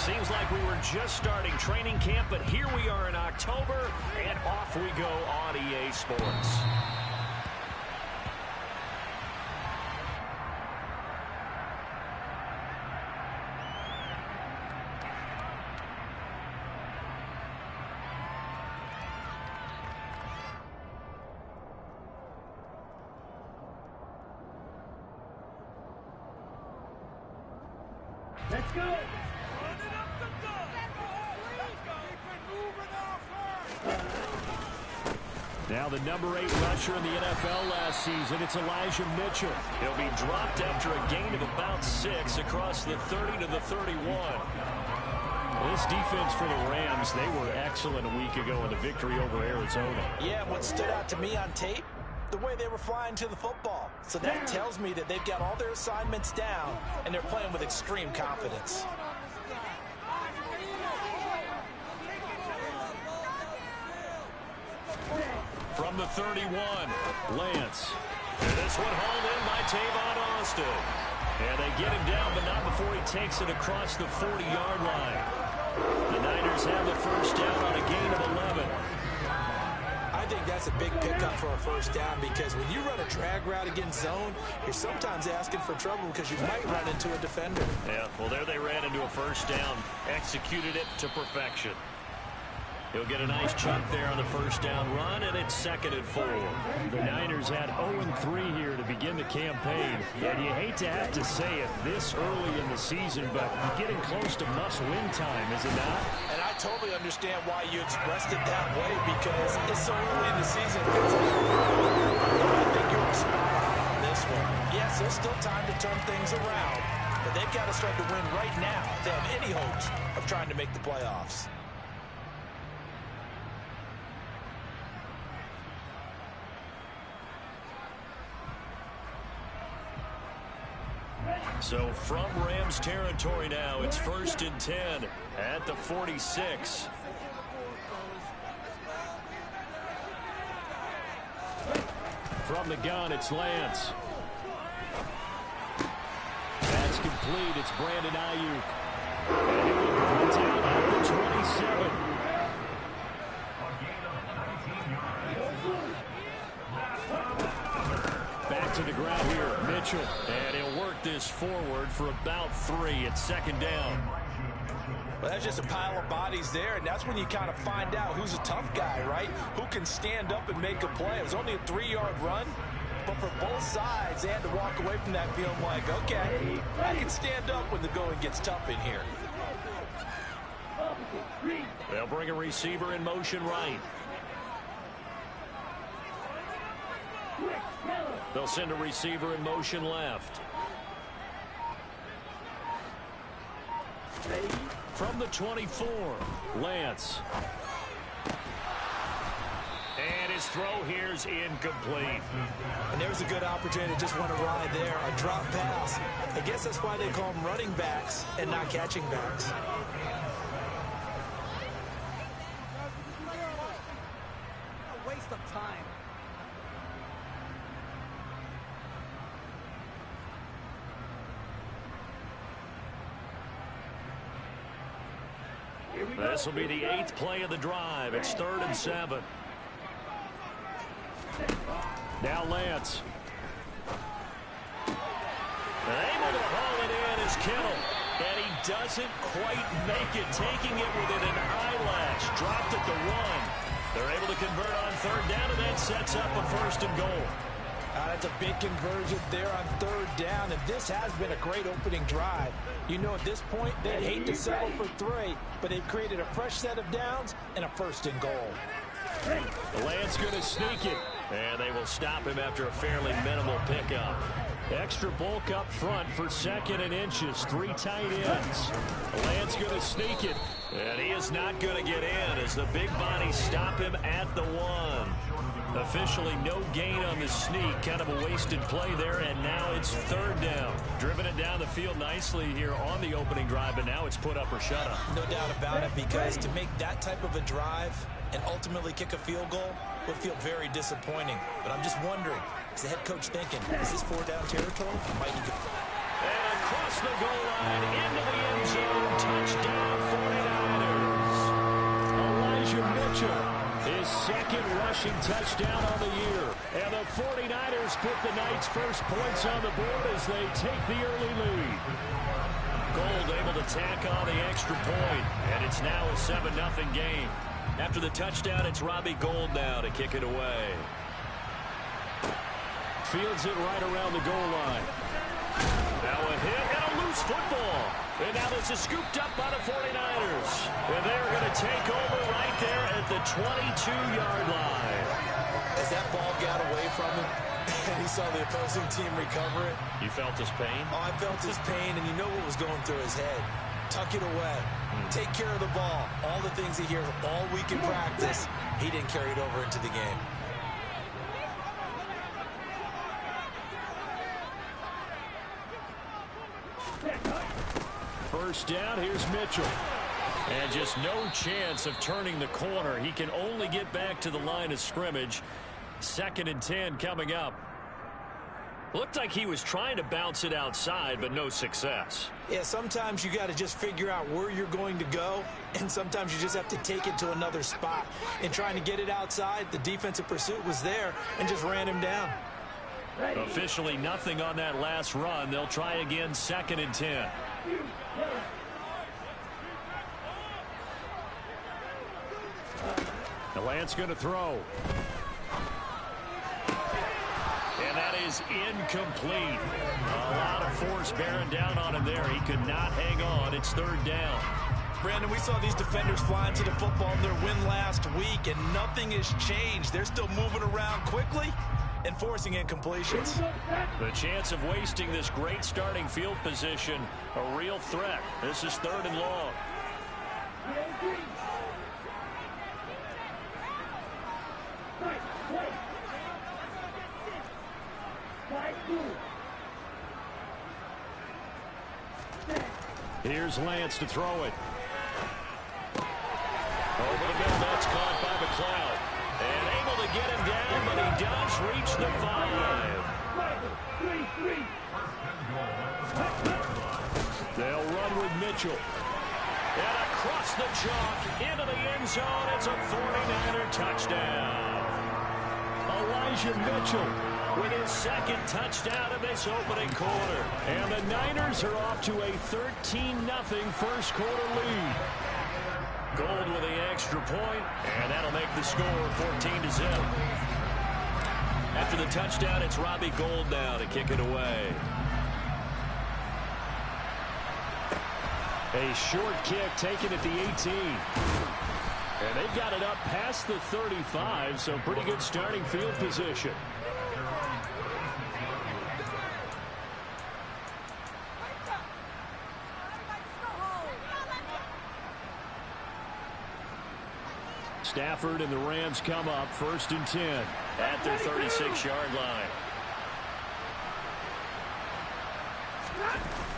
Seems like we were just starting training camp, but here we are in October, and off we go on EA Sports. Let's go! Now the number 8 rusher in the NFL last season, it's Elijah Mitchell. He'll be dropped after a gain of about 6 across the 30 to the 31. This defense for the Rams, they were excellent a week ago in the victory over Arizona. Yeah, what stood out to me on tape, the way they were flying to the football. So that tells me that they've got all their assignments down, and they're playing with extreme confidence. From the 31, Lance. This one hauled in by Tavon Austin. And they get him down, but not before he takes it across the 40-yard line. The Niners have the first down on a gain of 11. I think that's a big pickup for a first down because when you run a drag route against zone, you're sometimes asking for trouble because you might run into a defender. Yeah, well, there they ran into a first down, executed it to perfection. He'll get a nice chunk there on the first down run, and it's 2nd and 4. The Niners had 0-3 here to begin the campaign. And you hate to have to say it this early in the season, but you're getting close to must-win time, is it not? And I totally understand why you expressed it that way because it's so early in the season. I think you're spot on on this one. Yes, there's still time to turn things around, but they've got to start to win right now if they have any hopes of trying to make the playoffs. So from Rams territory now, it's 1st and 10 at the 46. From the gun, it's Lance. That's complete. It's Brandon Ayuk. And he will bring it down at the 27. Back to the ground here, Mitchell. And he'll work this forward for about 3. It's 2nd down. Well, that's just a pile of bodies there, and that's when you kind of find out who's a tough guy, right? Who can stand up and make a play. It was only a 3-yard run, but for both sides, they had to walk away from that feeling like, okay, I can stand up when the going gets tough in here. They'll bring a receiver in motion right. They'll send a receiver in motion left. From the 24, Lance. And his throw here's incomplete. And there's a good opportunity to just want to ride there. A drop pass. I guess that's why they call them running backs and not catching backs. A waste of time. This will be the 8th play of the drive. It's 3rd and 7. Now Lance. Able to haul it in is Kittle. And he doesn't quite make it, taking it within an eyelash. Dropped at the 1. They're able to convert on 3rd down, and that sets up a 1st and goal. That's a big conversion there on 3rd down, and this has been a great opening drive. You know, at this point, they'd hate to settle for 3, but they've created a fresh set of downs and a 1st and goal. Lance going to sneak it, and they will stop him after a fairly minimal pickup. Extra bulk up front for 2nd and inches. 3 tight ends. Lance going to sneak it, and he is not going to get in as the big bodies stop him at the 1. Officially no gain on the sneak. Kind of a wasted play there, and now it's 3rd down. Driven it down the field nicely here on the opening drive, but now it's put up or shut up. No doubt about it, because to make that type of a drive and ultimately kick a field goal would feel very disappointing. But I'm just wondering, is the head coach thinking, is this 4-down territory? Might he go? And across the goal line, into the end zone, touchdown Mitchell. His second rushing touchdown on the year. And the 49ers put the Knights' first points on the board as they take the early lead. Gold able to tack on the extra point, and it's now a 7-0 game. After the touchdown, it's Robbie Gould now to kick it away. Fields it right around the goal line. Now a hit and a loose football. And now this is scooped up by the 49ers. And they're going to take over right there at the 22-yard line. As that ball got away from him, and he saw the opposing team recover it. You felt his pain? Oh, I felt his pain, and you know what was going through his head. Tuck it away. Take care of the ball. All the things he hears all week in practice, he didn't carry it over into the game. First down, here's Mitchell. And just no chance of turning the corner. He can only get back to the line of scrimmage. 2nd and 10 coming up. Looked like he was trying to bounce it outside, but no success. Yeah, sometimes you got to just figure out where you're going to go, and sometimes you just have to take it to another spot. In trying to get it outside, the defensive pursuit was there and just ran him down. Officially nothing on that last run. They'll try again, 2nd and 10. The Lance going to throw. And that is incomplete. A lot of force bearing down on him there. He could not hang on. It's 3rd down. Brandon, we saw these defenders fly into the football in their win last week, and nothing has changed. They're still moving around quickly and forcing incompletions. The chance of wasting this great starting field position, a real threat. This is 3rd and long. Here's Lance to throw it. Over the middle, that's caught by McLeod. And able to get him down, but he does reach the 5. They'll run with Mitchell. And across the chalk, into the end zone, it's a 49er touchdown. Elijah Mitchell with his 2nd touchdown in this opening quarter. And the Niners are off to a 13-0 first quarter lead. Gould with the extra point, and that'll make the score 14-0. After the touchdown, it's Robbie Gould now to kick it away. A short kick taken at the 18. And they've got it up past the 35, so pretty good starting field position. Stafford and the Rams come up 1st and 10 at their 36-yard line.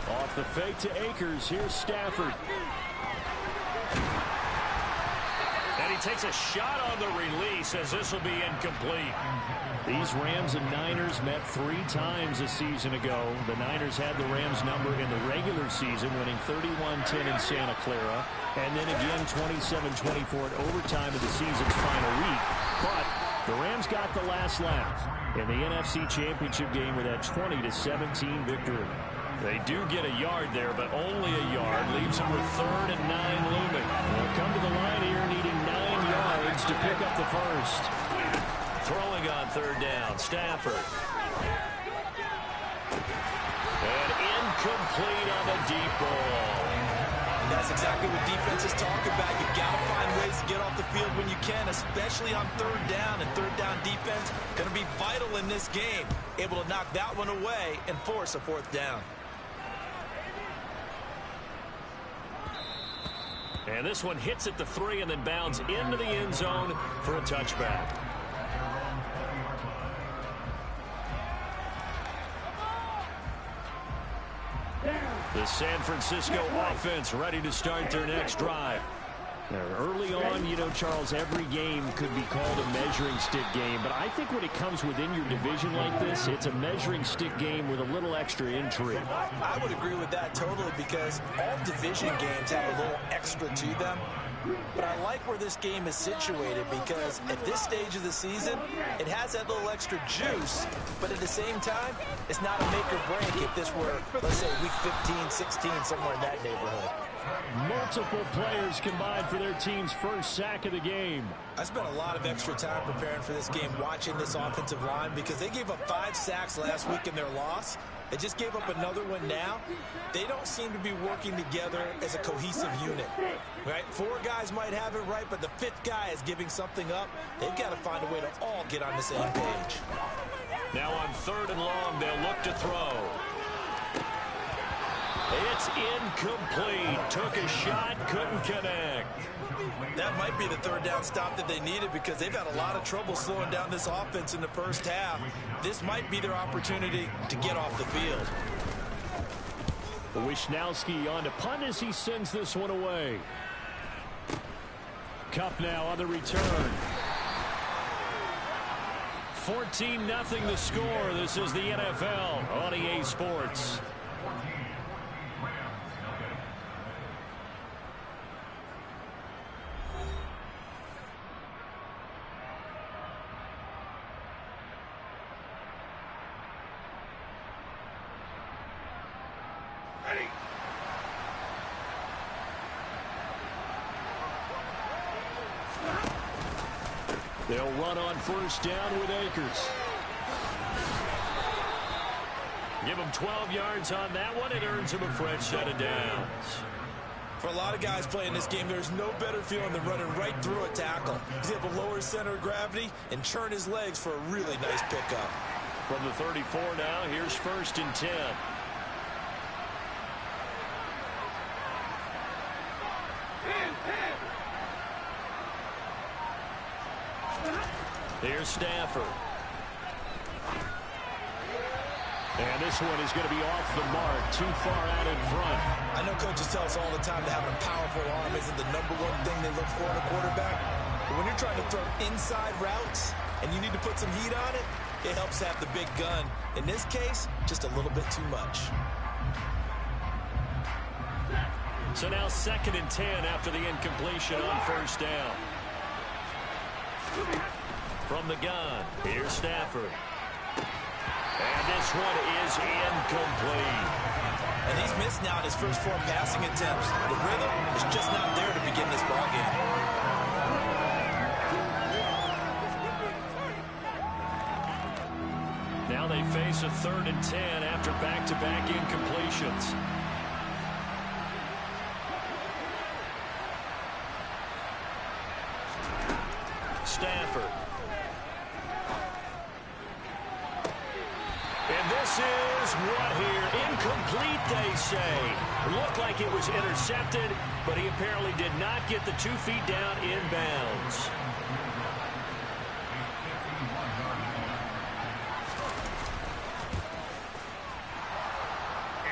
Off the fake to Akers. Here's Stafford. And he takes a shot on the release as this will be incomplete. These Rams and Niners met 3 times a season ago. The Niners had the Rams number in the regular season, winning 31-10 in Santa Clara, and then again 27-24 at overtime of the season's final week. But the Rams got the last laugh in the NFC Championship game with that 20-17 victory. They do get a yard there, but only a yard. Leaves them with 3rd and 9 looming. They'll come to the line here needing 9 yards to pick up the first. Throwing on 3rd down, Stafford. And incomplete on the deep ball. That's exactly what defenses talk about. You've got to find ways to get off the field when you can, especially on 3rd down. And 3rd down defense going to be vital in this game. Able to knock that one away and force a 4th down. And this one hits at the 3 and then bounds into the end zone for a touchback. The San Francisco offense ready to start their next drive. Early on, you know, Charles, every game could be called a measuring stick game. But I think when it comes within your division like this, it's a measuring stick game with a little extra intrigue. I would agree with that totally because all division games have a little extra to them. But I like where this game is situated because at this stage of the season, it has that little extra juice. But at the same time, it's not a make or break if this were, let's say, week 15, 16, somewhere in that neighborhood. Multiple players combined for their team's first sack of the game. I spent a lot of extra time preparing for this game watching this offensive line because they gave up 5 sacks last week in their loss. They just gave up another one now. They don't seem to be working together as a cohesive unit. Right? 4 guys might have it right, but the 5th guy is giving something up. They've got to find a way to all get on the same page. Now on 3rd and long, they'll look to throw. It's incomplete. Took a shot, couldn't connect. That might be the 3rd down stop that they needed because they've had a lot of trouble slowing down this offense in the first half. This might be their opportunity to get off the field. Wisnowski on to punt as he sends this one away. Cup now on the return. 14-0 the score. This is the NFL on EA Sports. They'll run on 1st down with Akers. Give him 12 yards on that one. It earns him a fresh set of downs. For a lot of guys playing this game, there's no better feeling than running right through a tackle. He's able to lower his center of gravity and churn his legs for a really nice pickup. From the 34 now, here's 1st and 10. Here's Stafford. And this one is going to be off the mark, too far out in front. I know coaches tell us all the time that having a powerful arm isn't the #1 thing they look for in a quarterback. But when you're trying to throw inside routes and you need to put some heat on it, it helps have the big gun. In this case, just a little bit too much. So now 2nd and 10 after the incompletion on 1st down. From the gun, here's Stafford. And this one is incomplete. And he's missed now his first 4 passing attempts. The rhythm is just not there to begin this ballgame. Now they face a 3rd and 10 after back-to-back incompletions. Stafford. And this is what here? Incomplete, they say. Looked like it was intercepted, but he apparently did not get the 2 feet down inbounds.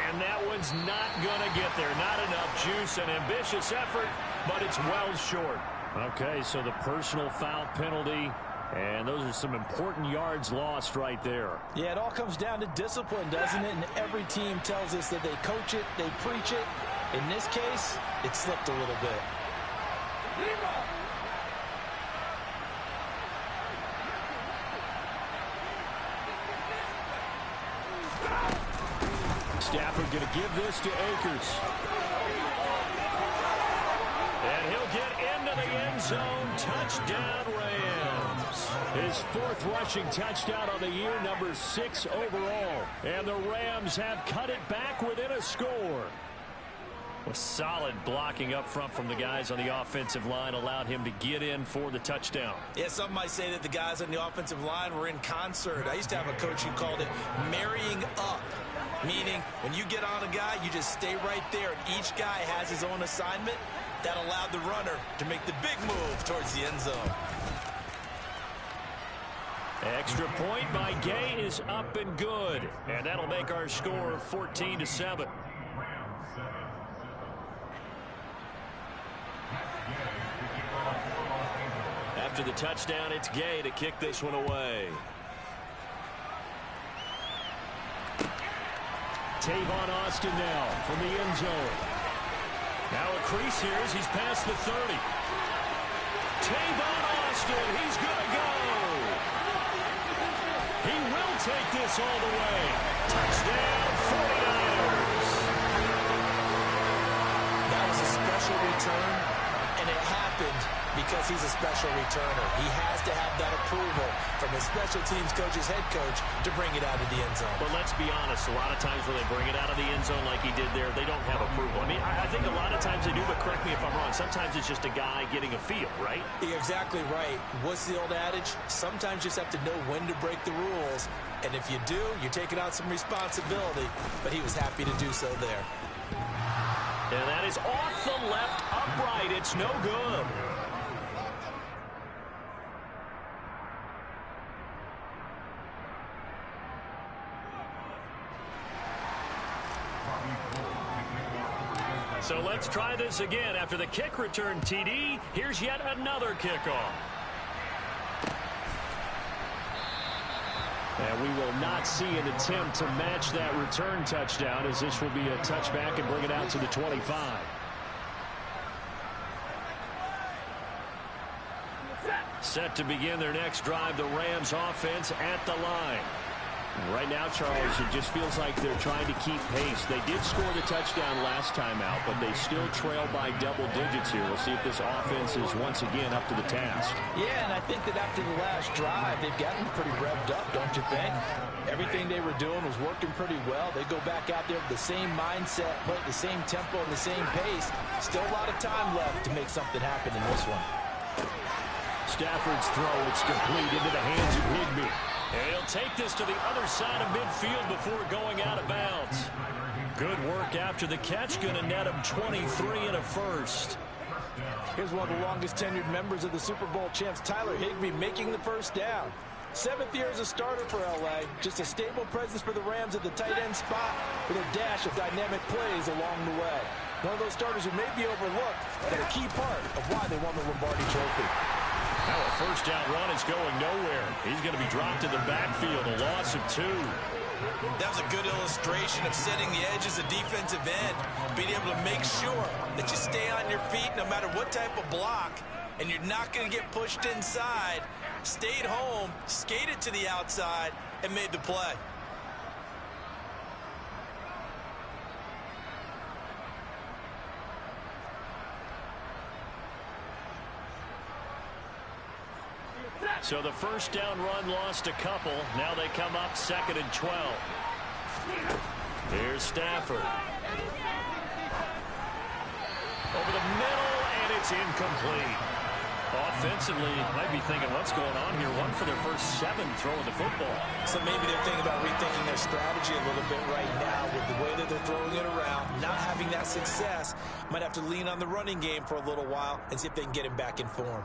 And that one's not going to get there. Not enough juice. An ambitious effort, but it's well short. Okay, so the personal foul penalty, and those are some important yards lost right there. Yeah, it all comes down to discipline, doesn't it? And every team tells us that they coach it, they preach it. In this case, it slipped a little bit. Stafford going to give this to Akers. And he'll get into the end zone. Touchdown, Rams. His 4th rushing touchdown on the year, number 6 overall. And the Rams have cut it back within a score. With solid blocking up front from the guys on the offensive line allowed him to get in for the touchdown. Yeah, some might say that the guys on the offensive line were in concert. I used to have a coach who called it marrying up, meaning when you get on a guy, you just stay right there, and each guy has his own assignment. That allowed the runner to make the big move towards the end zone. Extra point by Gay is up and good. And that'll make our score 14-7. after the touchdown, it's Gay to kick this one away. Tavon Austin now from the end zone. Now a crease here as he's past the 30. Tavon Austin, he's going to go. He will take this all the way. Touchdown, 49ers. That was a special return, and it happened because he's a special returner. He has to have that approval from his special teams coach's head coach to bring it out of the end zone. But let's be honest, a lot of times when they bring it out of the end zone like he did there, they don't have approval. I mean, I think a lot of times they do, but correct me if I'm wrong. Sometimes it's just a guy getting a feel, right? You're exactly right. What's the old adage? Sometimes you just have to know when to break the rules. And if you do, you're taking on some responsibility. But he was happy to do so there. And that is off the left upright. It's no good. So let's try this again. After the kick return TD, here's yet another kickoff. And we will not see an attempt to match that return touchdown, as this will be a touchback and bring it out to the 25. Set to begin their next drive, the Rams offense at the line. Right now, Charles, it just feels like they're trying to keep pace. They did score the touchdown last time out, but they still trail by double digits here. We'll see if this offense is once again up to the task. Yeah, and I think that after the last drive, they've gotten pretty revved up, don't you think? Everything they were doing was working pretty well. They go back out there with the same mindset, play at the same tempo and the same pace. Still a lot of time left to make something happen in this one. Stafford's throw, it's complete into the hands of Higbee. And he'll take this to the other side of midfield before going out of bounds. Good work after the catch. Going to net him 23 and a first. Here's one of the longest tenured members of the Super Bowl champs, Tyler Higbee, making the first down. 7th year as a starter for L.A. Just a stable presence for the Rams at the tight end spot with a dash of dynamic plays along the way. One of those starters who may be overlooked, but a key part of why they won the Lombardi Trophy. Now a first down run is going nowhere. He's going to be dropped in the backfield, a loss of 2. That was a good illustration of setting the edge as a defensive end, being able to make sure that you stay on your feet no matter what type of block, and you're not going to get pushed inside. Stayed home, skated to the outside, and made the play. So the first down run lost a couple. Now they come up 2nd and 12. Here's Stafford. Over the middle, and it's incomplete. Offensively, might be thinking, what's going on here? One for their first 7 throwing the football. So maybe they're thinking about rethinking their strategy a little bit right now with the way that they're throwing it around, not having that success. Might have to lean on the running game for a little while and see if they can get him back in form.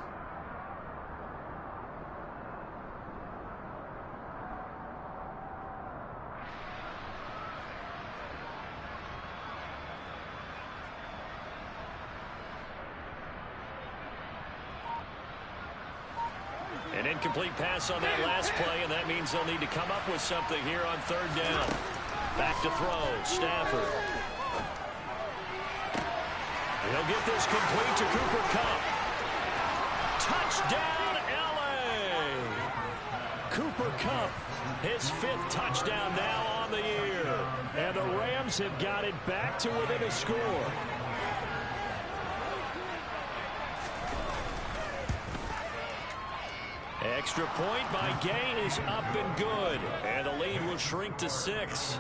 An incomplete pass on that last play, and that means they'll need to come up with something here on 3rd down. Back to throw, Stafford. He'll get this complete to Cooper Kupp. Touchdown, L.A. Cooper Kupp, his 5th touchdown now on the year. And the Rams have got it back to within a score. Extra point by Gay is up and good. And the lead will shrink to 6.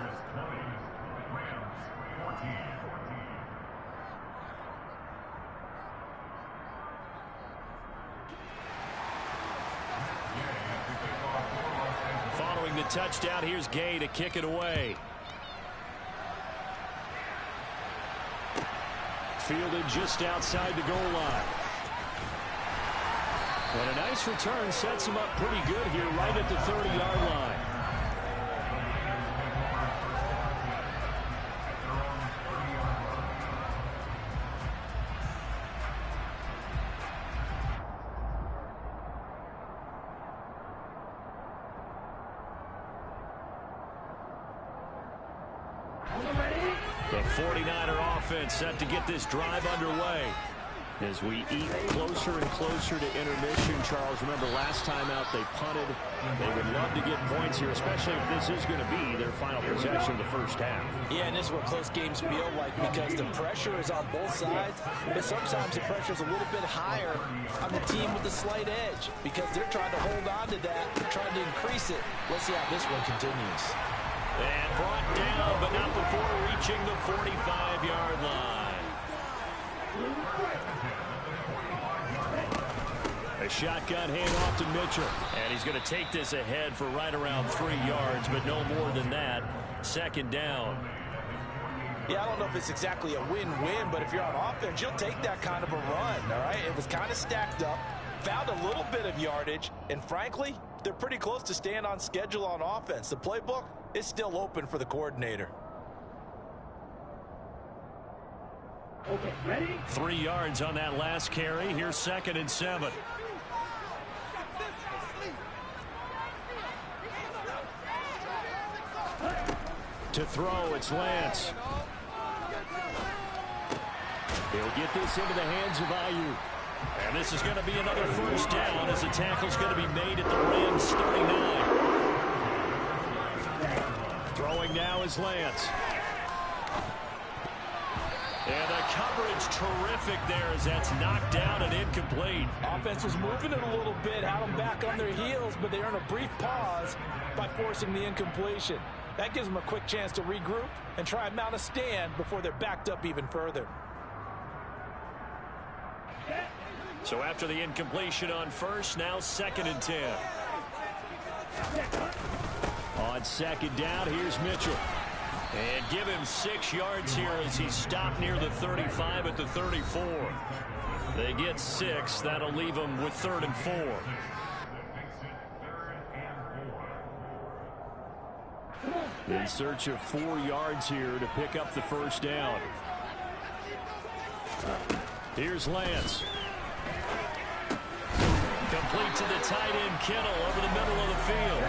Following the touchdown, here's Gay to kick it away. Fielded just outside the goal line. And a nice return sets him up pretty good here right at the 30-yard line. The 49er offense set to get this drive underway. As we eat closer and closer to intermission, Charles, remember last time out they punted. They would love to get points here, especially if this is going to be their final possession of the first half. Yeah, and this is what close games feel like because the pressure is on both sides, but sometimes the pressure is a little bit higher on the team with the slight edge because they're trying to hold on to that, they're trying to increase it. Let's see how this one continues. And brought down, but not before reaching the 45-yard line. A shotgun handoff to Mitchell. And he's going to take this ahead for right around 3 yards, but no more than that. Second down. Yeah, I don't know if it's exactly a win-win, but if you're on offense, you'll take that kind of a run, all right? It was kind of stacked up, found a little bit of yardage, and frankly, they're pretty close to staying on schedule on offense. The playbook is still open for the coordinator. Okay, ready? 3 yards on that last carry. Here's 2nd and 7. To throw, it's Lance. He'll get this into the hands of Ayuk. And this is going to be another first down as the tackle's going to be made at the Rams' 39. Throwing now is Lance. And the coverage terrific there as that's knocked down and incomplete. Offense was moving it a little bit, had them back on their heels, but they earned a brief pause by forcing the incompletion. That gives them a quick chance to regroup and try and mount a stand before they're backed up even further. So after the incompletion on first, now 2nd and 10. On 2nd down, here's Mitchell. And give him 6 yards here as he stopped near the 35 at the 34. They get 6. That'll leave them with 3rd and 4. In search of 4 yards here to pick up the first down. Here's Lance. Complete to the tight end Kittle over the middle of the field.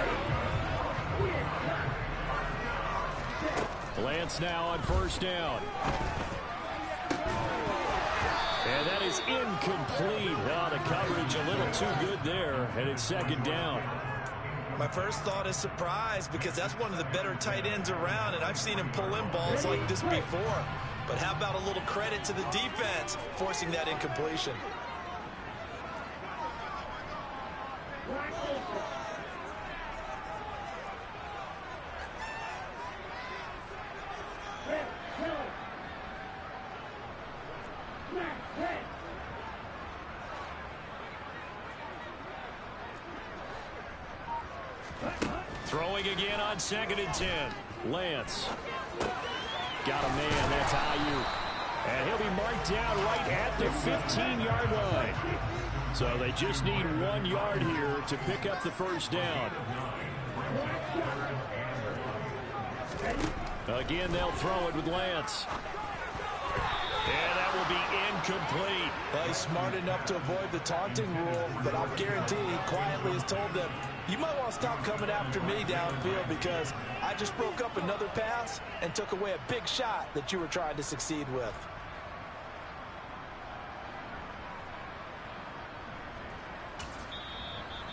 Lance now on first down. And that is incomplete. Oh, the coverage a little too good there, and it's 2nd down. My first thought is surprise because that's one of the better tight ends around, and I've seen him pull in balls like this before. But how about a little credit to the defense forcing that incompletion? Throwing again on 2nd and 10. Lance. Got a man, that's Ayuk. And he'll be marked down right at the 15-yard line. So they just need 1 yard here to pick up the first down. Again, they'll throw it with Lance. And that will be incomplete. Well, he's smart enough to avoid the taunting rule, but I'll guarantee he quietly has told them, you might want to stop coming after me downfield because I just broke up another pass and took away a big shot that you were trying to succeed with.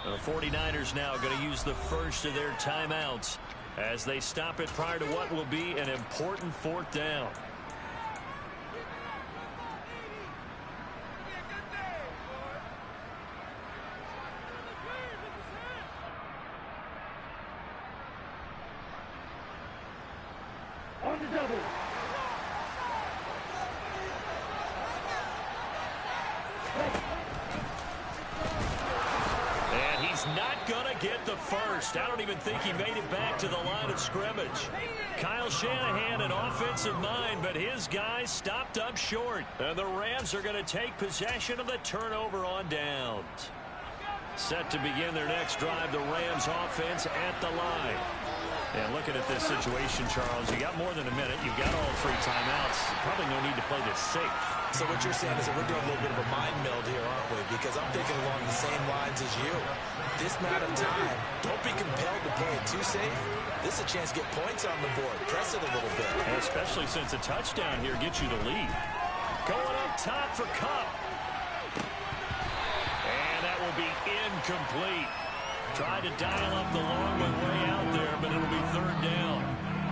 The 49ers now going to use the first of their timeouts as they stop it prior to what will be an important 4th down. On the double. And he's not going to get the first. I don't even think he made it back to the line of scrimmage. Kyle Shanahan, an offensive mind, but his guys stopped up short. And the Rams are going to take possession of the turnover on downs. Set to begin their next drive, the Rams offense at the line. And looking at this situation, Charles, you got more than a minute. You've got all 3 timeouts. probably no need to play this safe. So what you're saying is that we're doing a little bit of a mind meld here, aren't we? Because I'm thinking along the same lines as you. This amount of time, don't be compelled to play it too safe. This is a chance to get points on the board. Press it a little bit. And especially since a touchdown here gets you the lead. Going up top for Kupp. And that will be incomplete. Tried to dial up the long way out there, but it'll be third down.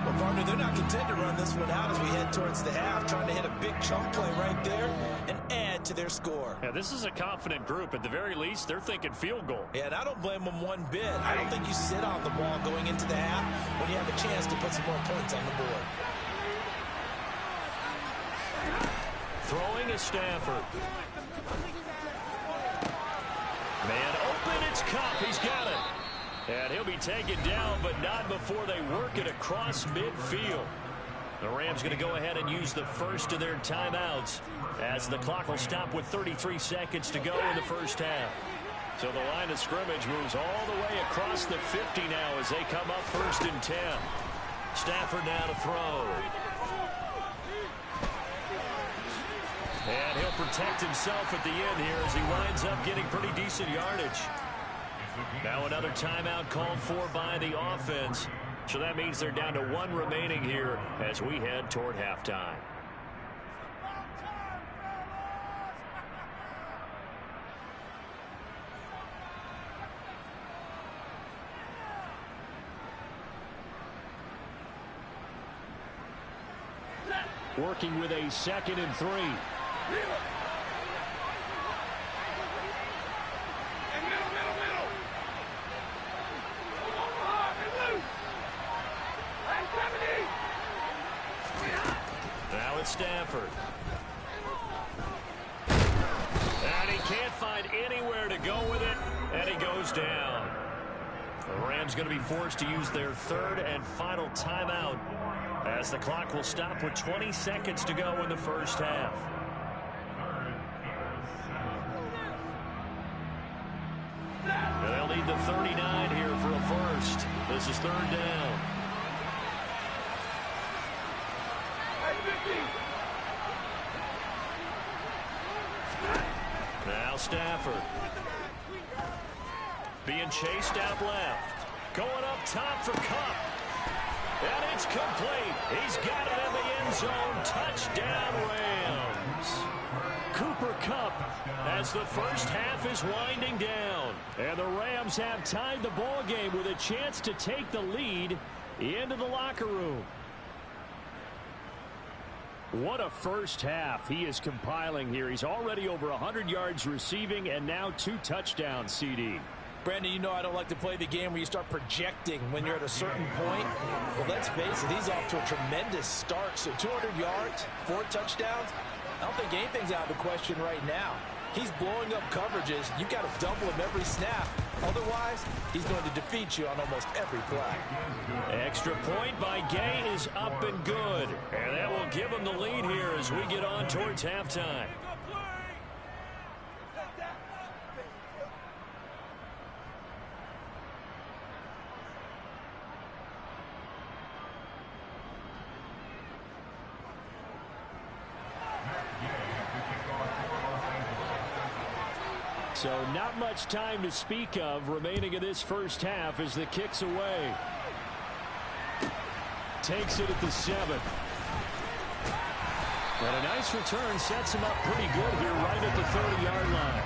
Well, partner, they're not content to run this one out as we head towards the half, trying to hit a big chunk play right there and add to their score. Yeah, this is a confident group. At the very least, they're thinking field goal. Yeah, and I don't blame them one bit. I don't think you sit on the ball going into the half when you have a chance to put some more points on the board. Throwing is Stafford. Man open, it's Kupp. He's got it. And he'll be taken down, but not before they work it across midfield. The Rams going to go ahead and use the first of their timeouts as the clock will stop with 33 seconds to go in the first half. So the line of scrimmage moves all the way across the 50 now as they come up 1st and 10. Stafford now to throw. And he'll protect himself at the end here as he winds up getting pretty decent yardage. Now another timeout called for by the offense. So that means they're down to 1 remaining here as we head toward halftime. Working with a 2nd and 3. Now it's Stafford. And he can't find anywhere to go with it, and he goes down. The Rams going to be forced to use their 3rd and final timeout as the clock will stop with 20 seconds to go in the first half. And they'll need the 39 here for a first. This is 3rd down. Now Stafford. Being chased out left. Going up top for Kupp. And it's complete. He's got it in the end zone. Touchdown Rams. Cooper Kupp as the first half is winding down. And the Rams have tied the ball game with a chance to take the lead into the locker room. What a first half he is compiling here. He's already over 100 yards receiving and now 2 touchdowns, CD. Brandon, you know I don't like to play the game where you start projecting when you're at a certain point. Well, let's face it, he's off to a tremendous start. So 200 yards, 4 touchdowns. I don't think anything's out of the question right now. He's blowing up coverages. You've got to double him every snap. Otherwise, he's going to defeat you on almost every play. Extra point by Gay is up and good. And that will give him the lead here as we get on towards halftime. So not much time to speak of remaining in this first half as the kick's away. Takes it at the 7. And a nice return sets him up pretty good here right at the 30-yard line.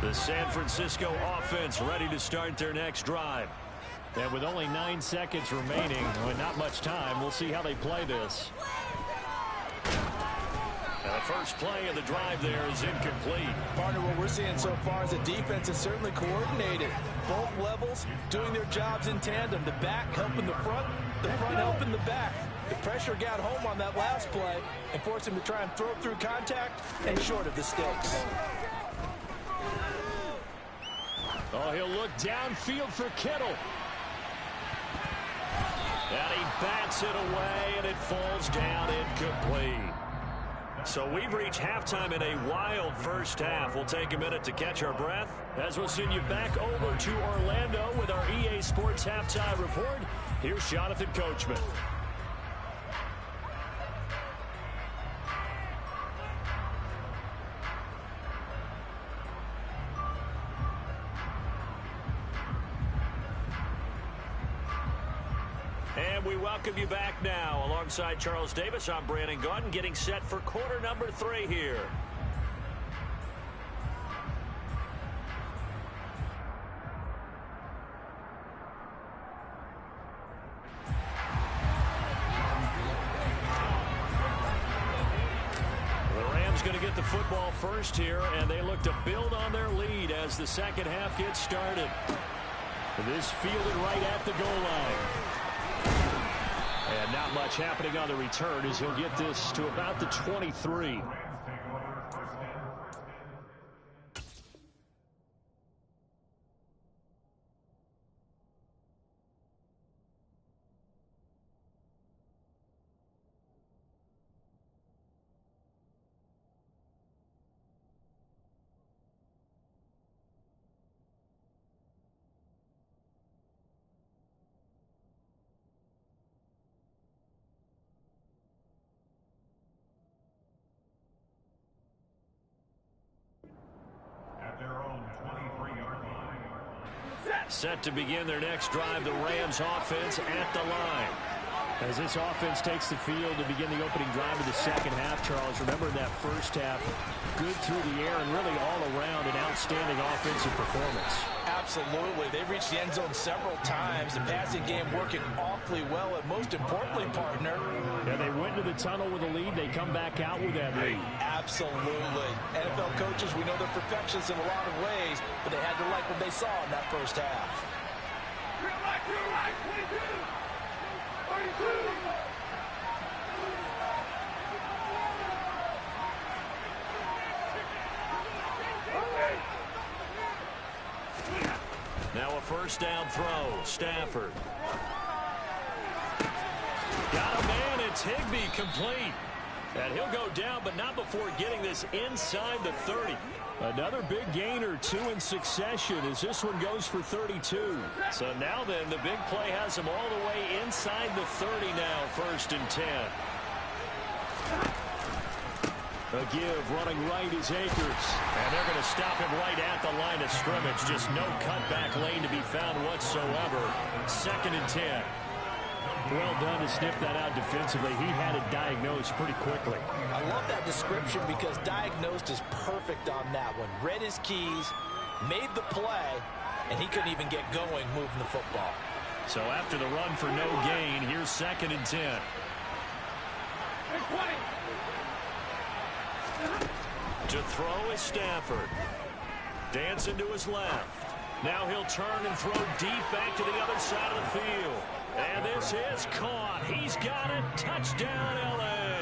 The San Francisco offense ready to start their next drive. And with only 9 seconds remaining, and not much time, we'll see how they play this. And the first play of the drive there is incomplete. Partner, what we're seeing so far is the defense is certainly coordinated. Both levels doing their jobs in tandem. The back helping the front helping the back. The pressure got home on that last play and forced him to try and throw through contact and short of the stakes. Oh, he'll look downfield for Kittle. And he bats it away, and it falls down incomplete. So we've reached halftime in a wild first half. We'll take a minute to catch our breath as we'll send you back over to Orlando with our EA Sports Halftime Report. Here's Jonathan Coachman. And we welcome you back now. Alongside Charles Davis, I'm Brandon Gaudin, getting set for quarter number 3 here. The Rams going to get the football first here, and they look to build on their lead as the second half gets started. This fielded right at the goal line. And not much happening on the return as he'll get this to about the 23. Set to begin their next drive, the Rams offense at the line. As this offense takes the field to begin the opening drive of the second half, Charles, remember in that first half, good through the air and really all around an outstanding offensive performance. Absolutely. They reached the end zone several times. The passing game working awfully well, and most importantly, partner. Yeah, they went to the tunnel with a lead. They come back out with that lead. Absolutely. NFL coaches, we know they're perfectionists in a lot of ways, but they had to like what they saw in that first half. You're right, 22. 32. Now a first down throw. Stafford. Got a man. It's Higbee complete. And he'll go down, but not before getting this inside the 30. Another big gain or 2 in succession as this one goes for 32. So now then, the big play has him all the way inside the 30 now, 1st and 10. A give, running right is Akers. And they're going to stop him right at the line of scrimmage. Just no cutback lane to be found whatsoever. 2nd and 10. Well done to sniff that out defensively. He had it diagnosed pretty quickly. I love that description because diagnosed is perfect on that one. Read his keys, made the play, and he couldn't even get going moving the football. So after the run for no gain, here's 2nd and 10. To throw is Stafford. Dancing to his left. Now he'll turn and throw deep back to the other side of the field. And this is caught. He's got it. Touchdown, L.A.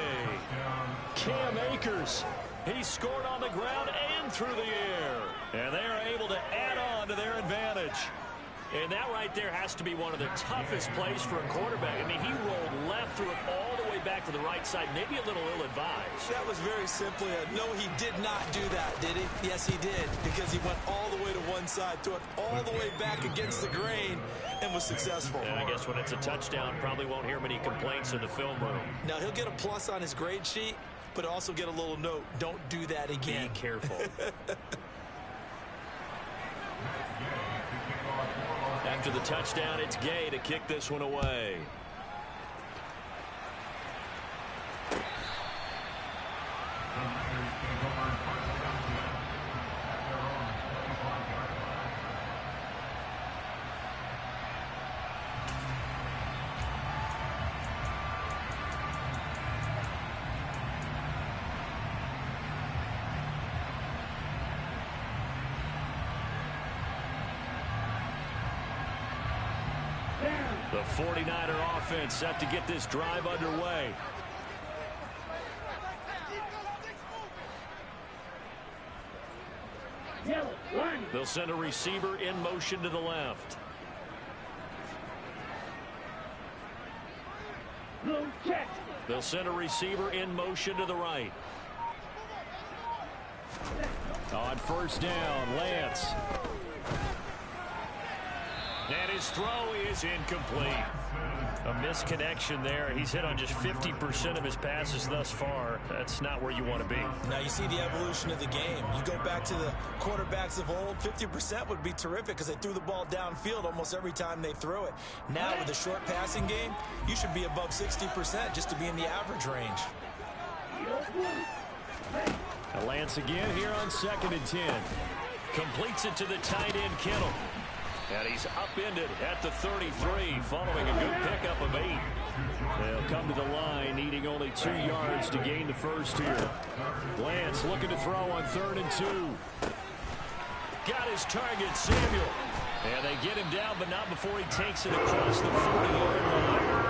Cam Akers. He scored on the ground and through the air. And they are able to add on to their advantage. And that right there has to be one of the toughest plays for a quarterback. I mean, he rolled left, threw it all the way back to the right side, maybe a little ill-advised. That was very simply no, he did not do that, did he? Yes, he did, because he went all the way to one side, threw it all the way back against the grain, and was successful. And I guess when it's a touchdown, probably won't hear many complaints in the film room. Now, he'll get a plus on his grade sheet, but also get a little note, don't do that again. Be careful. After the touchdown, it's Gay to kick this one away. The 49er offense set to get this drive underway. They'll send a receiver in motion to the left. They'll send a receiver in motion to the right. On first down, Lance. And his throw is incomplete. A misconnection there. He's hit on just 50% of his passes thus far. That's not where you want to be. Now you see the evolution of the game. You go back to the quarterbacks of old, 50% would be terrific because they threw the ball downfield almost every time they threw it. Now with the short passing game, you should be above 60% just to be in the average range. Lance again here on 2nd and 10. Completes it to the tight end, Kittle. And he's upended at the 33 following a good pickup of 8. They'll come to the line needing only 2 yards to gain the first here. Lance looking to throw on 3rd and 2. Got his target, Samuel. And they get him down, but not before he takes it across the 40-yard line.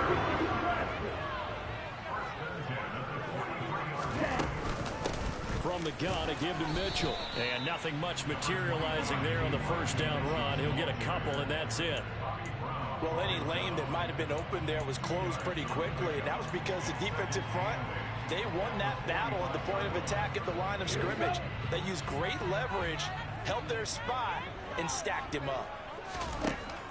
From the gun, a give to Mitchell. And nothing much materializing there on the first down run. He'll get a couple, and that's it. Well, any lane that might have been open there was closed pretty quickly, and that was because the defensive front, they won that battle at the point of attack at the line of scrimmage. They used great leverage, held their spot, and stacked him up.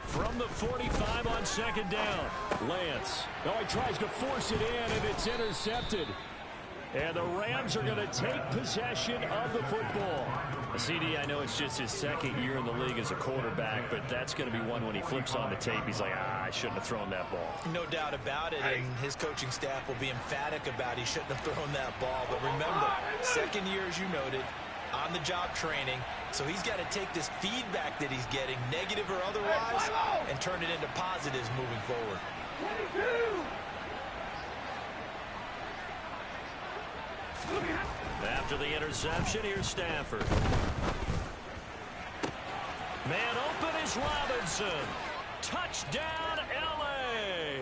From the 45 on 2nd down, Lance. Oh, he tries to force it in, and it's intercepted. And the Rams are going to take possession of the football. CD, I know it's just his 2nd year in the league as a quarterback, but that's going to be one when he flips on the tape. He's like, I shouldn't have thrown that ball. No doubt about it, and his coaching staff will be emphatic about he shouldn't have thrown that ball. But remember, 2nd year, as you noted, on-the-job training. So he's got to take this feedback that he's getting, negative or otherwise, and turn it into positives moving forward. 22. After the interception, here's Stafford. Man open is Robinson. Touchdown, L.A.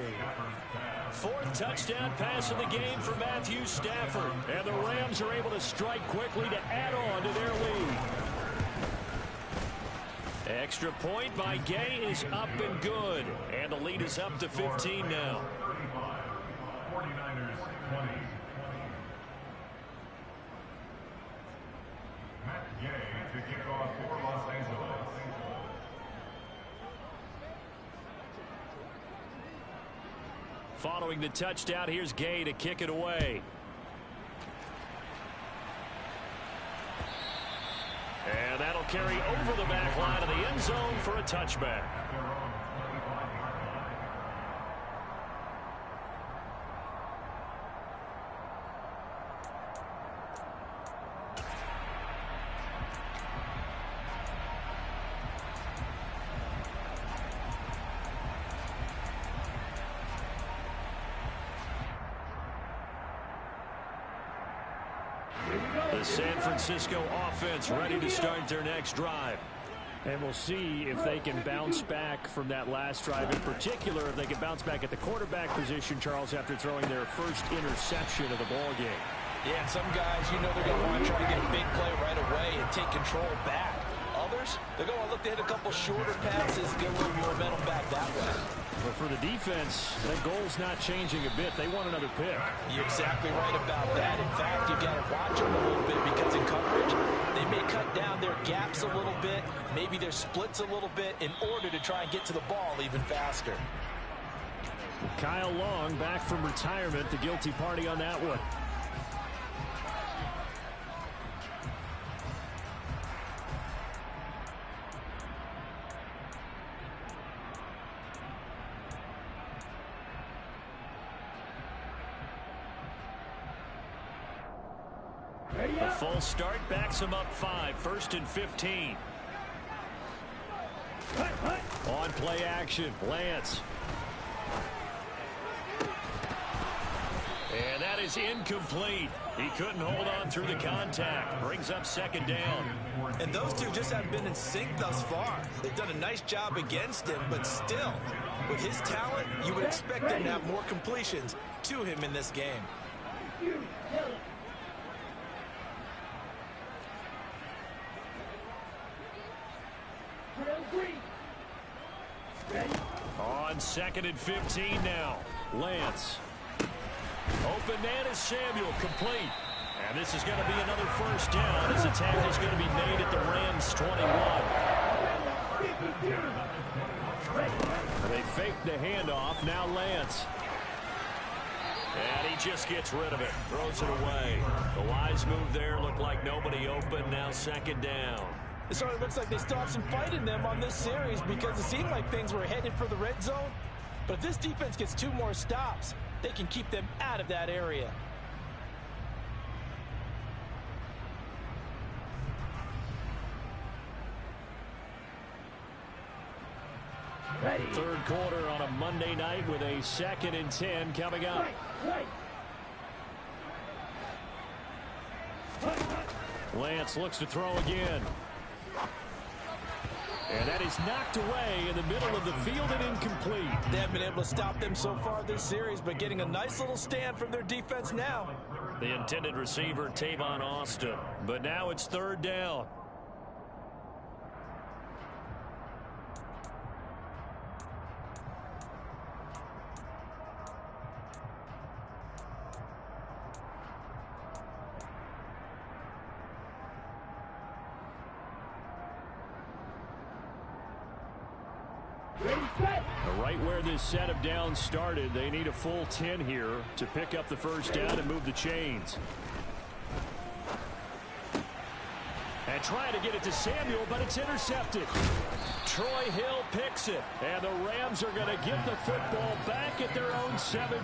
4th touchdown pass of the game for Matthew Stafford. And the Rams are able to strike quickly to add on to their lead. Extra point by Gay is up and good. And the lead is up to 15 now. 49ers 20. Gay to kick off for Los Angeles. Following the touchdown, here's Gay to kick it away. And that'll carry over the back line of the end zone for a touchback. The San Francisco offense ready to start their next drive. And we'll see if they can bounce back from that last drive. In particular, if they can bounce back at the quarterback position, Charles, after throwing their first interception of the ball game. Yeah, and some guys, you know they're going to want to try to get a big play right away and take control back. Others, they're going to look to hit a couple shorter passes, get a little momentum back that way. But for the defense, that goal's not changing a bit. They want another pick. You're exactly right about that. In fact, you've got to watch them a little bit because in coverage, they may cut down their gaps a little bit, maybe their splits a little bit in order to try and get to the ball even faster. Kyle Long back from retirement, the guilty party on that one. A full start backs him up 5, 1st and 15. On play action, Lance. And that is incomplete. He couldn't hold on through the contact. Brings up 2nd down. And those two just haven't been in sync thus far. They've done a nice job against him, but still, with his talent, you would expect them to have more completions to him in this game. On 2nd and 15 now. Lance. Open man is Samuel, complete. And this is going to be another first down as the tackle is going to be made at the Rams' 21. They fake the handoff. Now Lance. And he just gets rid of it. Throws it away. The wise move there. Looked like nobody open. Now second down. It sort of looks like they still have some fight in them on this series because it seemed like things were headed for the red zone. But if this defense gets 2 more stops, they can keep them out of that area. Ready. Third quarter on a Monday night with a 2nd and 10 coming up. Lance looks to throw again. And that is knocked away in the middle of the field and incomplete. They haven't been able to stop them so far this series, but getting a nice little stand from their defense now. The intended receiver, Tavon Austin. But now it's third down. Right where this set of downs started, they need a full 10 here to pick up the first down and move the chains. And trying to get it to Samuel, but it's intercepted. Troy Hill picks it, and the Rams are going to get the football back at their own 17.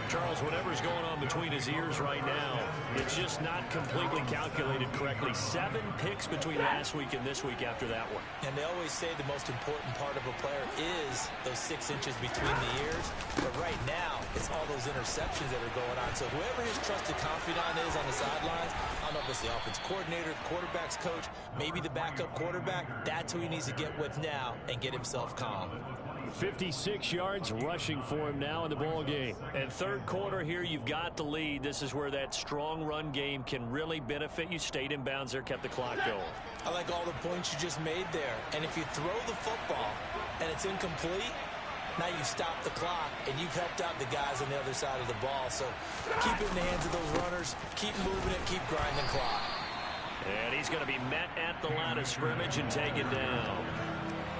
Charles, whatever's going on between his ears right now, it's just not completely calculated correctly. 7 picks between last week and this week after that one. And they always say the most important part of a player is those 6 inches between the ears. But right now, it's all those interceptions that are going on. So whoever his trusted confidant is on the sidelines, I don't know if it's the offense coordinator, the quarterback's coach, maybe the backup quarterback, that's who he needs to get with now and get himself calm. 56 yards rushing for him now in the ball game. And third quarter here, you've got the lead. This is where that strong run game can really benefit you. Stayed in bounds there, kept the clock going. I like all the points you just made there. And if you throw the football and it's incomplete, now you stop the clock and you've helped out the guys on the other side of the ball. So keep it in the hands of those runners. Keep moving it. Keep grinding clock. And he's going to be met at the line of scrimmage and taken down.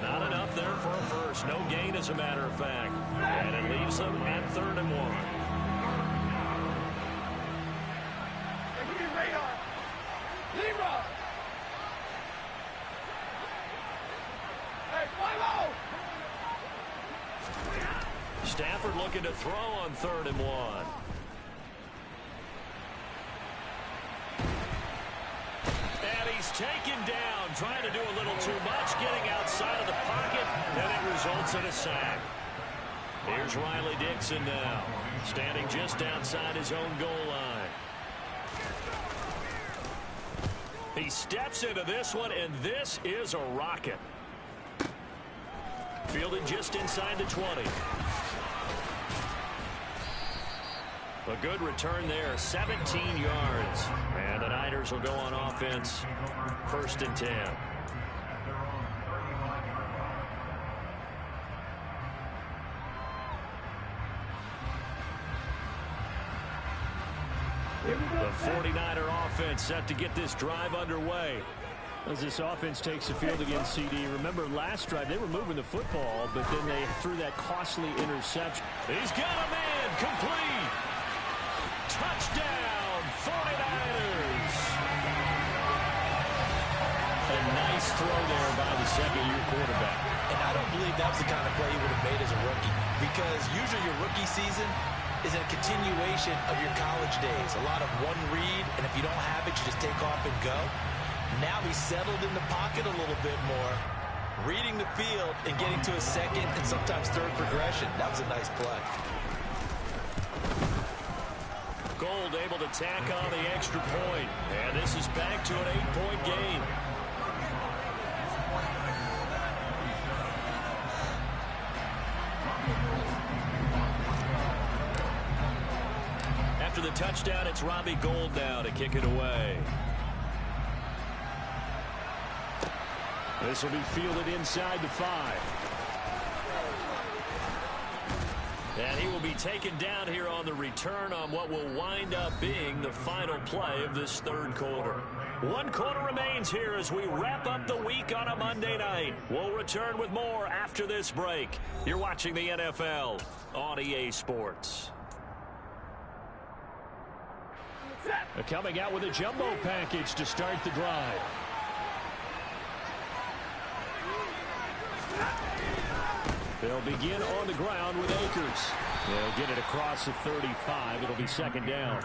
Not enough there for a first. No gain, as a matter of fact. And it leaves them at 3rd and 1. Hey, give me radar. Leroy. Hey, fly low. Stafford looking to throw on 3rd and 1. And he's taken down, trying to do a little too much, getting outside of the pocket, and it results in a sack. Here's Riley Dixon now, standing just outside his own goal line. He steps into this one, and this is a rocket. Fielded just inside the 20. A good return there, 17 yards. And the Niners will go on offense, 1st and 10. The 49er offense set to get this drive underway. As this offense takes the field against CD. Remember last drive, they were moving the football, but then they threw that costly interception. He's got a man, complete. Touchdown, 49ers. A nice throw there by the second-year quarterback. And I don't believe that was the kind of play he would have made as a rookie, because usually your rookie season is a continuation of your college days. A lot of one read, and if you don't have it, you just take off and go. Now he's settled in the pocket a little bit more, reading the field and getting to a second and sometimes third progression. That was a nice play. Gold able to tack on the extra point. And this is back to an 8-point game. After the touchdown, it's Robbie Gould now to kick it away. This will be fielded inside the 5. And he will be taken down here on the return on what will wind up being the final play of this third quarter. 1 quarter remains here as we wrap up the week on a Monday night. We'll return with more after this break. You're watching the NFL on EA Sports. Coming out with a jumbo package to start the drive. They'll begin on the ground with Akers. They'll get it across the 35. It'll be second down.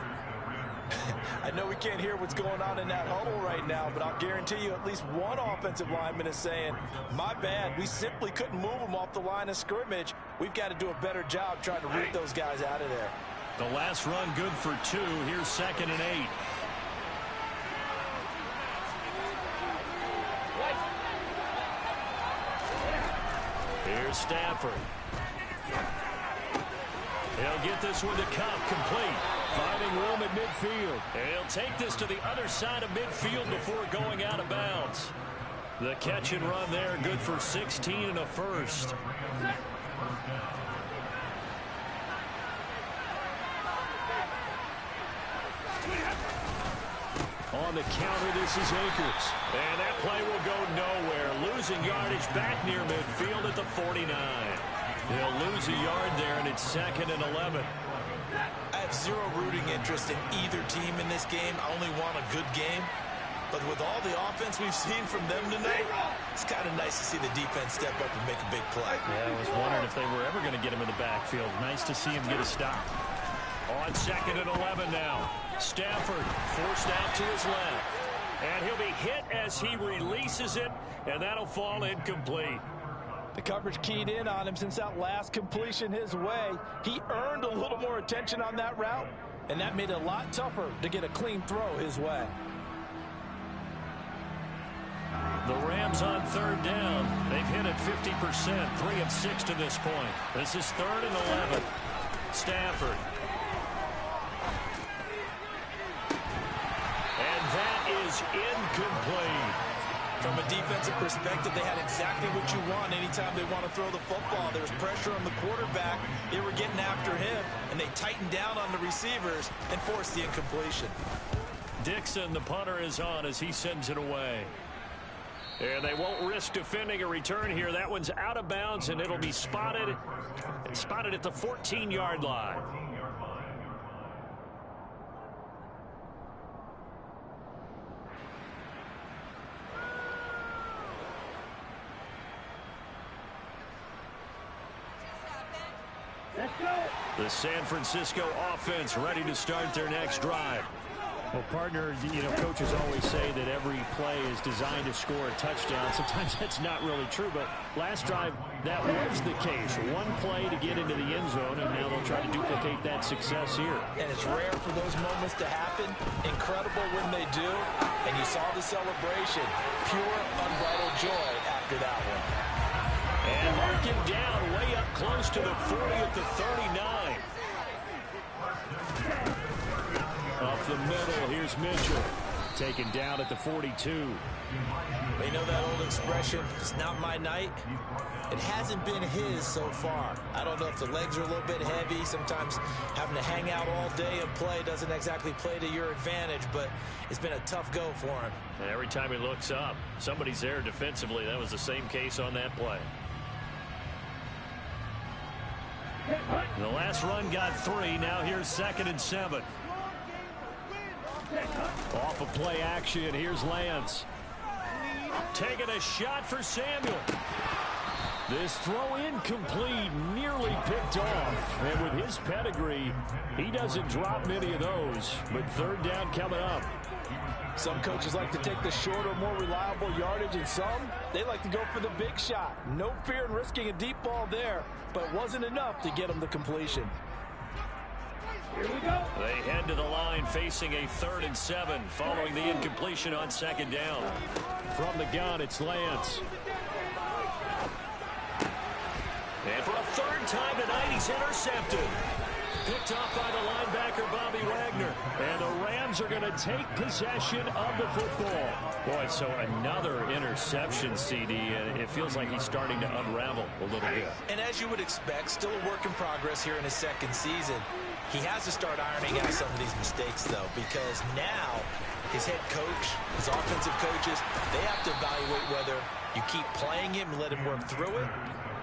I know we can't hear what's going on in that huddle right now, but I'll guarantee you at least one offensive lineman is saying, my bad, we simply couldn't move them off the line of scrimmage. We've got to do a better job trying to root those guys out of there. The last run good for 2. Here's 2nd and 8. Here's Stafford. He'll get this one to Cup, complete. Finding room at midfield. And he'll take this to the other side of midfield before going out of bounds. The catch and run there, good for 16 and a first. On the counter, this is Akers. And that play will go nowhere. Losing yardage back near midfield at the 49. He'll lose a yard there, and it's 2nd and 11. I have zero rooting interest in either team in this game. I only want a good game. But with all the offense we've seen from them tonight, it's kind of nice to see the defense step up and make a big play. Yeah, I was wondering if they were ever going to get him in the backfield. Nice to see him get a stop. On 2nd and 11 now. Stafford forced out to his left. And he'll be hit as he releases it, and that'll fall incomplete. The coverage keyed in on him since that last completion his way. He earned a little more attention on that route, and that made it a lot tougher to get a clean throw his way. The Rams on 3rd down. They've hit it 50%, 3 of 6 to this point. This is 3rd and 11. Stafford. And that is incomplete. From a defensive perspective, they had exactly what you want anytime they want to throw the football. There was pressure on the quarterback. They were getting after him, and they tightened down on the receivers and forced the incompletion. Dixon, the punter, is on as he sends it away. And they won't risk defending a return here. That one's out of bounds, and it'll be spotted at the 14-yard line. The San Francisco offense ready to start their next drive. Well, partner, coaches always say that every play is designed to score a touchdown. Sometimes that's not really true, but last drive, that was the case. One play to get into the end zone, and now they'll try to duplicate that success here. And it's rare for those moments to happen. Incredible when they do. And you saw the celebration. Pure, unbridled joy after that one. And mark him down way up close to the 40 at the 39. Up the middle, here's Mitchell. Taken down at the 42. You know that old expression, it's not my night? It hasn't been his so far. I don't know if the legs are a little bit heavy. Sometimes having to hang out all day and play doesn't exactly play to your advantage, but it's been a tough go for him. And every time he looks up, somebody's there defensively. That was the same case on that play. The last run got 3. Now here's 2nd and 7. Off of play action, here's Lance. Taking a shot for Samuel. This throw incomplete, nearly picked off. And with his pedigree, he doesn't drop many of those. But 3rd down coming up. Some coaches like to take the shorter, more reliable yardage, and some, they like to go for the big shot. No fear in risking a deep ball there, but it wasn't enough to get them the completion. Here we go. They head to the line facing a 3rd and 7 following the incompletion on 2nd down. From the gun, it's Lance. And for a 3rd time tonight, he's intercepted. Picked off by the linebacker, Bobby Wagner. And the Rams are going to take possession of the football. Boy, so another interception, CD, and it feels like he's starting to unravel a little bit. And as you would expect, still a work in progress here in his second season. He has to start ironing out some of these mistakes, though, because now his head coach, his offensive coaches, they have to evaluate whether you keep playing him and let him work through it,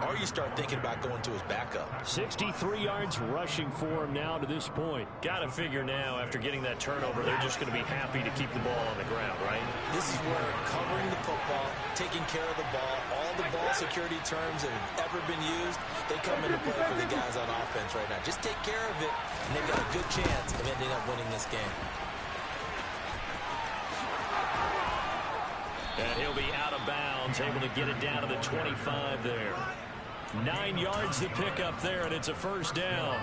or you start thinking about going to his backup. 63 yards rushing for him now to this point. Got to figure now, after getting that turnover, they're just going to be happy to keep the ball on the ground, right? This is where covering the football, taking care of the ball, all the ball security terms that have ever been used, they come into play for the guys on offense right now. Just take care of it, and they've got a good chance of ending up winning this game. And he'll be out of bounds, able to get it down to the 25 there. 9 yards to pick up there, and it's a first down.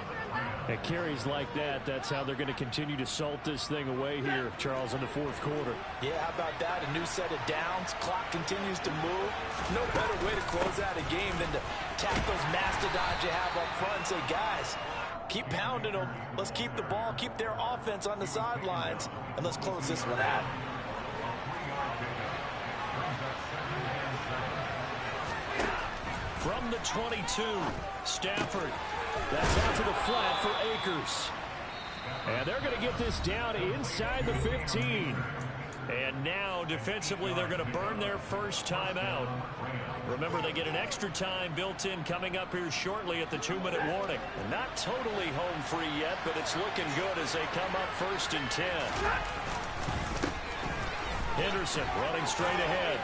At carries like that, that's how they're going to continue to salt this thing away here, Charles, in the fourth quarter. Yeah, how about that? A new set of downs. Clock continues to move. No better way to close out a game than to tap those mastodons you have up front and say, guys, keep pounding them. Let's keep the ball, keep their offense on the sidelines, and let's close this one out. From the 22, Stafford. That's out to the flat for Akers. And they're going to get this down inside the 15. And now, defensively, they're going to burn their first timeout. Remember, they get an extra time built in coming up here shortly at the 2-minute warning. Not totally home free yet, but it's looking good as they come up 1st and 10. Henderson running straight ahead.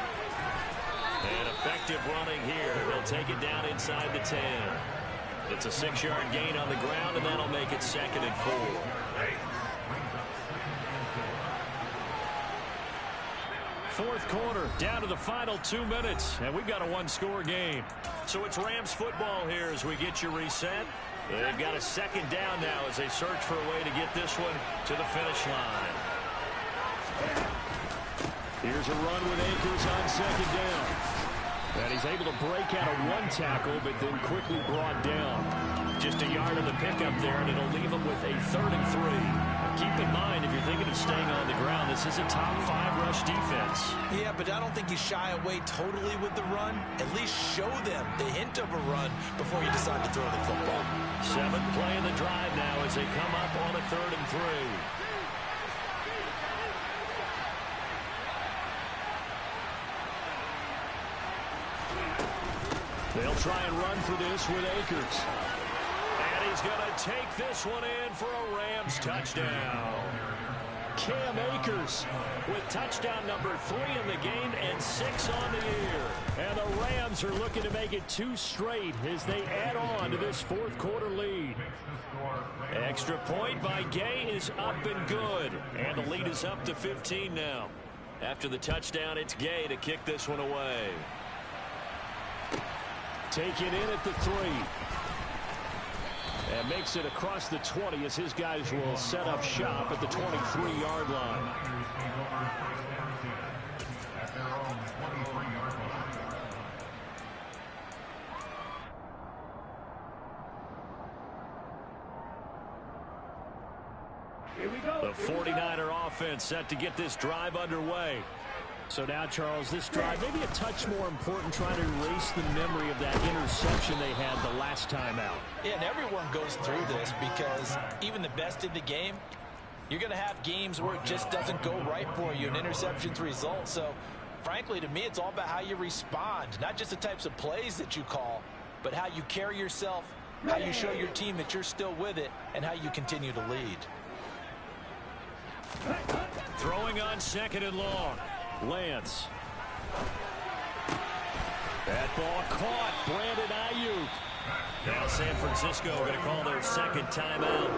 And effective running here. They'll take it down inside the 10. It's a 6-yard gain on the ground, and that'll make it 2nd and 4. Fourth quarter, down to the final 2 minutes, and we've got a one-score game. So it's Rams football here as we get you reset. They've got a 2nd down now as they search for a way to get this one to the finish line. Here's a run with Akers on 2nd down. And he's able to break out of one tackle, but then quickly brought down. Just a yard on the pickup there, and it'll leave him with a 3rd and 3. Keep in mind, if you're thinking of staying on the ground, this is a top 5 rush defense. Yeah, but I don't think you shy away totally with the run. At least show them the hint of a run before you decide to throw the football. 7th play of the drive now as they come up on a 3rd and 3. They'll try and run for this with Akers. And he's going to take this one in for a Rams touchdown. Cam Akers with touchdown number 3 in the game and 6 on the year. And the Rams are looking to make it 2 straight as they add on to this fourth quarter lead. Extra point by Gay is up and good. And the lead is up to 15 now. After the touchdown, it's Gay to kick this one away. Taken in at the 3. And makes it across the 20 as his guys will set up shop at the 23-yard line. Here we go. The 49er offense set to get this drive underway. So now, Charles, this drive maybe a touch more important, trying to erase the memory of that interception they had the last time out. Yeah, and everyone goes through this because even the best in the game, you're going to have games where it just doesn't go right for you, and interceptions result. So, frankly, to me, it's all about how you respond, not just the types of plays that you call, but how you carry yourself, how you show your team that you're still with it, and how you continue to lead. Throwing on 2nd and long. Lance. That ball caught. Brandon Ayuk. Now San Francisco going to call their 2nd timeout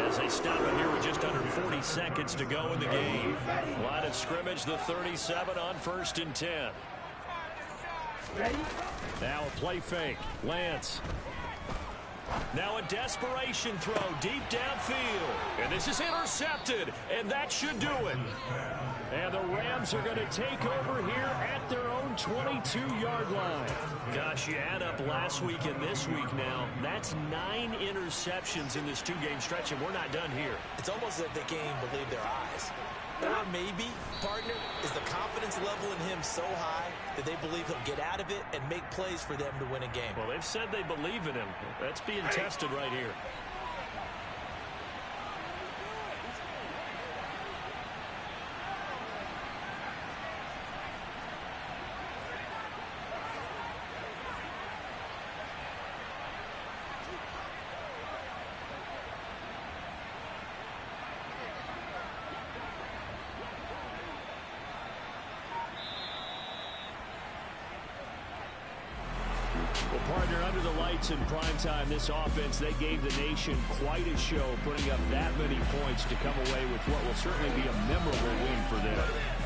as they stop it here with just under 40 seconds to go in the game. Line of scrimmage, the 37 on 1st and 10. Ready? Now a play fake. Lance. Now a desperation throw deep downfield. And this is intercepted, and that should do it. And the Rams are going to take over here at their own 22-yard line. Gosh, you add up last week and this week now. That's 9 interceptions in this 2-game stretch, and we're not done here. It's almost as if they can't even believe their eyes. Or maybe, partner, is the confidence level in him so high that they believe he'll get out of it and make plays for them to win a game. Well, they've said they believe in him. That's being tested right here. Well, partner, under the lights in primetime, this offense, they gave the nation quite a show, putting up that many points to come away with what will certainly be a memorable win for them.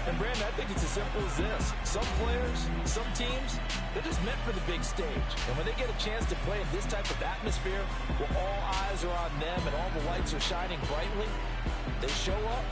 And, Brandon, I think it's as simple as this. Some players, some teams, they're just meant for the big stage. And when they get a chance to play in this type of atmosphere, where all eyes are on them and all the lights are shining brightly, they show up.